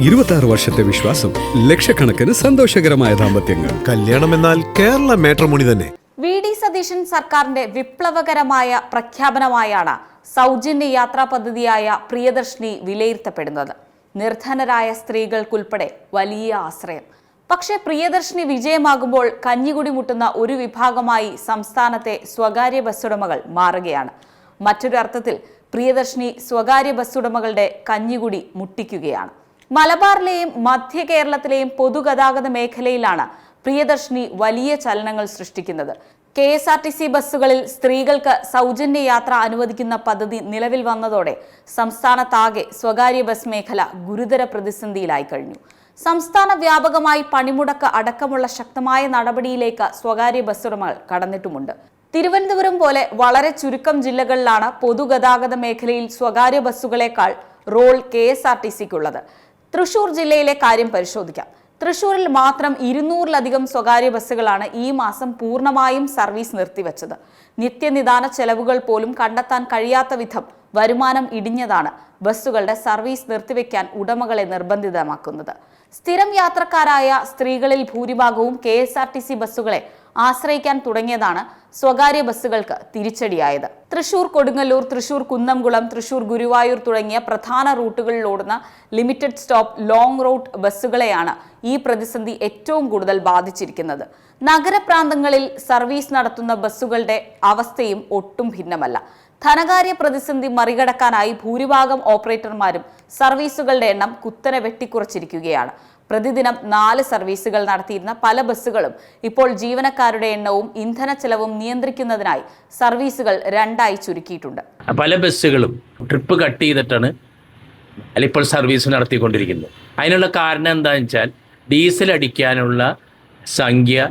26 വർഷത്തെ വിശ്വാസം, ലക്ഷക്കണക്കിന് സന്തോഷകരമായ ദാമ്പത്യങ്ങൾ. കല്യാണം എന്നാൽ കേരള മാട്രിമോണി തന്നെ. വി.ഡി. സതീശൻ സർക്കാരിന്റെ വിപ്ലവകരമായ പ്രഖ്യാപനമായാണ് സൗജന്യ യാത്രാ പദ്ധതിയായ പ്രിയദർശിനി വിലയിരുത്തപ്പെടുന്നത്. നിർധനരായ സ്ത്രീകൾക്കുൾപ്പെടെ വലിയ ആശ്രയം. പക്ഷേ പ്രിയദർശിനി വിജയമാകുമ്പോൾ കഞ്ഞികുടി മുട്ടുന്ന ഒരു വിഭാഗമായി സംസ്ഥാനത്തെ സ്വകാര്യ ബസ്സുടമകൾ മാറുകയാണ്. മറ്റൊരു അർത്ഥത്തിൽ പ്രിയദർശിനി സ്വകാര്യ ബസ്സുടമകളുടെ കഞ്ഞികുടി മുട്ടിക്കുകയാണ്. മലബാറിലെയും മധ്യ കേരളത്തിലെയും പൊതുഗതാഗത മേഖലയിലാണ് പ്രിയദർശിനി വലിയ ചലനങ്ങൾ സൃഷ്ടിക്കുന്നത്. KSRTC ബസ്സുകളിൽ സ്ത്രീകൾക്ക് സൗജന്യ യാത്ര അനുവദിക്കുന്ന പദ്ധതി നിലവിൽ വന്നതോടെ സംസ്ഥാനത്താകെ സ്വകാര്യ ബസ് മേഖല ഗുരുതര പ്രതിസന്ധിയിലായി കഴിഞ്ഞു. സംസ്ഥാന വ്യാപകമായി പണിമുടക്ക് അടക്കമുള്ള ശക്തമായ നടപടിയിലേക്ക് സ്വകാര്യ ബസ്സുടമകൾ കടന്നിട്ടുമുണ്ട്. തിരുവനന്തപുരം പോലെ വളരെ ചുരുക്കം ജില്ലകളിലാണ് പൊതുഗതാഗത മേഖലയിൽ സ്വകാര്യ ബസ്സുകളേക്കാൾ റോൾ KSRTCക്കുള്ളത്. തൃശൂർ ജില്ലയിലെ കാര്യം പരിശോധിക്കാം. തൃശൂരിൽ മാത്രം 200-ലധികം സ്വകാര്യ ബസ്സുകളാണ് ഈ മാസം പൂർണ്ണമായും സർവീസ് നിർത്തിവെച്ചത്. നിത്യനിദാന ചെലവുകൾ പോലും കണ്ടെത്താൻ കഴിയാത്ത വിധം വരുമാനം ഇടിഞ്ഞതാണ് ബസ്സുകളുടെ സർവീസ് നിർത്തിവെക്കാൻ ഉടമകളെ നിർബന്ധിതമാക്കുന്നത്. സ്ഥിരം യാത്രക്കാരായ സ്ത്രീകളിൽ ഭൂരിഭാഗവും KSRTC ബസ്സുകളെ ആശ്രയിക്കാൻ തുടങ്ങിയതാണ് സ്വകാര്യ ബസ്സുകൾക്ക് തിരിച്ചടിയായത്. തൃശൂർ കൊടുങ്ങല്ലൂർ, തൃശൂർ കുന്നംകുളം, തൃശൂർ ഗുരുവായൂർ തുടങ്ങിയ പ്രധാന റൂട്ടുകളിലോടുന്ന ലിമിറ്റഡ് സ്റ്റോപ്പ് ലോങ് റൂട്ട് ബസ്സുകളെയാണ് ഈ പ്രതിസന്ധി ഏറ്റവും കൂടുതൽ ബാധിച്ചിരിക്കുന്നത്. നഗരപ്രാന്തങ്ങളിൽ സർവീസ് നടത്തുന്ന ബസ്സുകളുടെ അവസ്ഥയും ഒട്ടും ഭിന്നമല്ല. ധനകാര്യ പ്രതിസന്ധി മറികടക്കാനായി ഭൂരിഭാഗം ഓപ്പറേറ്റർമാരും സർവീസുകളുടെ എണ്ണം കുത്തനെ വെട്ടിക്കുറച്ചിരിക്കുകയാണ്. പ്രതിദിനം 4 സർവീസുകൾ നടത്തിയിരുന്ന പല ബസ്സുകളും ഇപ്പോൾ ജീവനക്കാരുടെ എണ്ണവും ഇന്ധന ചെലവും നിയന്ത്രിക്കുന്നതിനായി സർവീസുകൾ 2ആയി ചുരുക്കിയിട്ടുണ്ട്. പല ബസ്സുകളും ട്രിപ്പ് കട്ട് ചെയ്തിട്ടാണ് ഇപ്പോൾ സർവീസ് നടത്തിക്കൊണ്ടിരിക്കുന്നത്. അതിനുള്ള കാരണം എന്താണെന്ന് വെച്ചാൽ ഡീസൽ അടിക്കാനുള്ള സംഖ്യ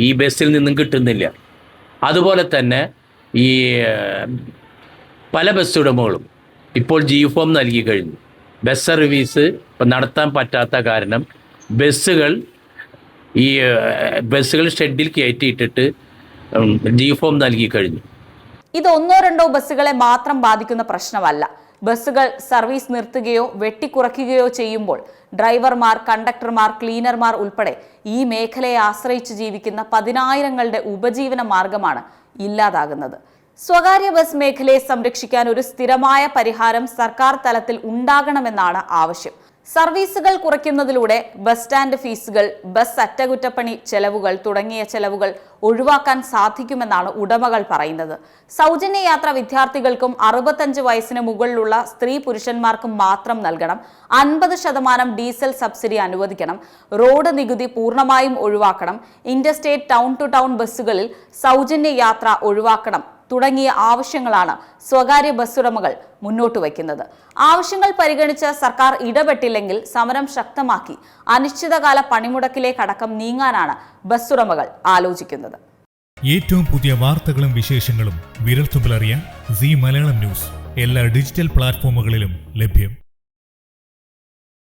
ഈ ബസ്സിൽ നിന്നും കിട്ടുന്നില്ല. അതുപോലെ തന്നെ ഈ പല ബസ് ഉടമകളും ഇപ്പോൾ G-ഫോം നൽകി കഴിഞ്ഞു. ബസ് സർവീസ് നടത്താൻ പറ്റാത്ത കാരണം ബസ്സുകൾ ഷെഡിൽ കയറ്റിയിട്ടിട്ട് G-ഫോം നൽകി കഴിഞ്ഞു. ഇത് 1-2 ബസ്സുകളെ മാത്രം ബാധിക്കുന്ന പ്രശ്നമല്ല. ബസ്സുകൾ സർവീസ് നിർത്തുകയോ വെട്ടിക്കുറയ്ക്കുകയോ ചെയ്യുമ്പോൾ ഡ്രൈവർമാർ, കണ്ടക്ടർമാർ, ക്ലീനർമാർ ഉൾപ്പെടെ ഈ മേഖലയെ ആശ്രയിച്ച് ജീവിക്കുന്ന പതിനായിരങ്ങളുടെ ഉപജീവന മാർഗമാണ് ഇല്ലാതാകുന്നത്. സ്വകാര്യ ബസ് മേഖലയെ സംരക്ഷിക്കാൻ ഒരു സ്ഥിരമായ പരിഹാരം സർക്കാർ തലത്തിൽ ഉണ്ടാകണമെന്നാണ് ആവശ്യം. സർവീസുകൾ കുറയ്ക്കുന്നതിലൂടെ ബസ് സ്റ്റാൻഡ് ഫീസുകൾ, ബസ് അറ്റകുറ്റപ്പണി ചെലവുകൾ തുടങ്ങിയ ചെലവുകൾ ഒഴിവാക്കാൻ സാധിക്കുമെന്നാണ് ഉടമകൾ പറയുന്നത്. സൗജന്യ യാത്ര വിദ്യാർത്ഥികൾക്കും 65 വയസ്സിന് മുകളിലുള്ള സ്ത്രീ പുരുഷന്മാർക്കും മാത്രം നൽകണം. 50% ഡീസൽ സബ്സിഡി അനുവദിക്കണം. റോഡ് നികുതി പൂർണ്ണമായും ഒഴിവാക്കണം. ഇന്റർസ്റ്റേറ്റ് ടൗൺ ടു ടൗൺ ബസ്സുകളിൽ സൗജന്യ യാത്ര ഒഴിവാക്കണം തുടങ്ങിയ ആവശ്യങ്ങളാണ് സ്വകാര്യ ബസ്സുടമകൾ മുന്നോട്ട് വയ്ക്കുന്നത്. ആവശ്യങ്ങൾ പരിഗണിച്ച് സർക്കാർ ഇടപെട്ടില്ലെങ്കിൽ സമരം ശക്തമാക്കി അനിശ്ചിതകാല പണിമുടക്കിലേക്കടക്കം നീങ്ങാനാണ് ബസ്സുടമകൾ ആലോചിക്കുന്നത്. ഏറ്റവും പുതിയ വാർത്തകളും വിശേഷങ്ങളും വിരൽത്തുമ്പിലറിയാൻ Zee മലയാളം ന്യൂസ് എല്ലാ ഡിജിറ്റൽ പ്ലാറ്റ്ഫോമുകളിലും ലഭ്യം.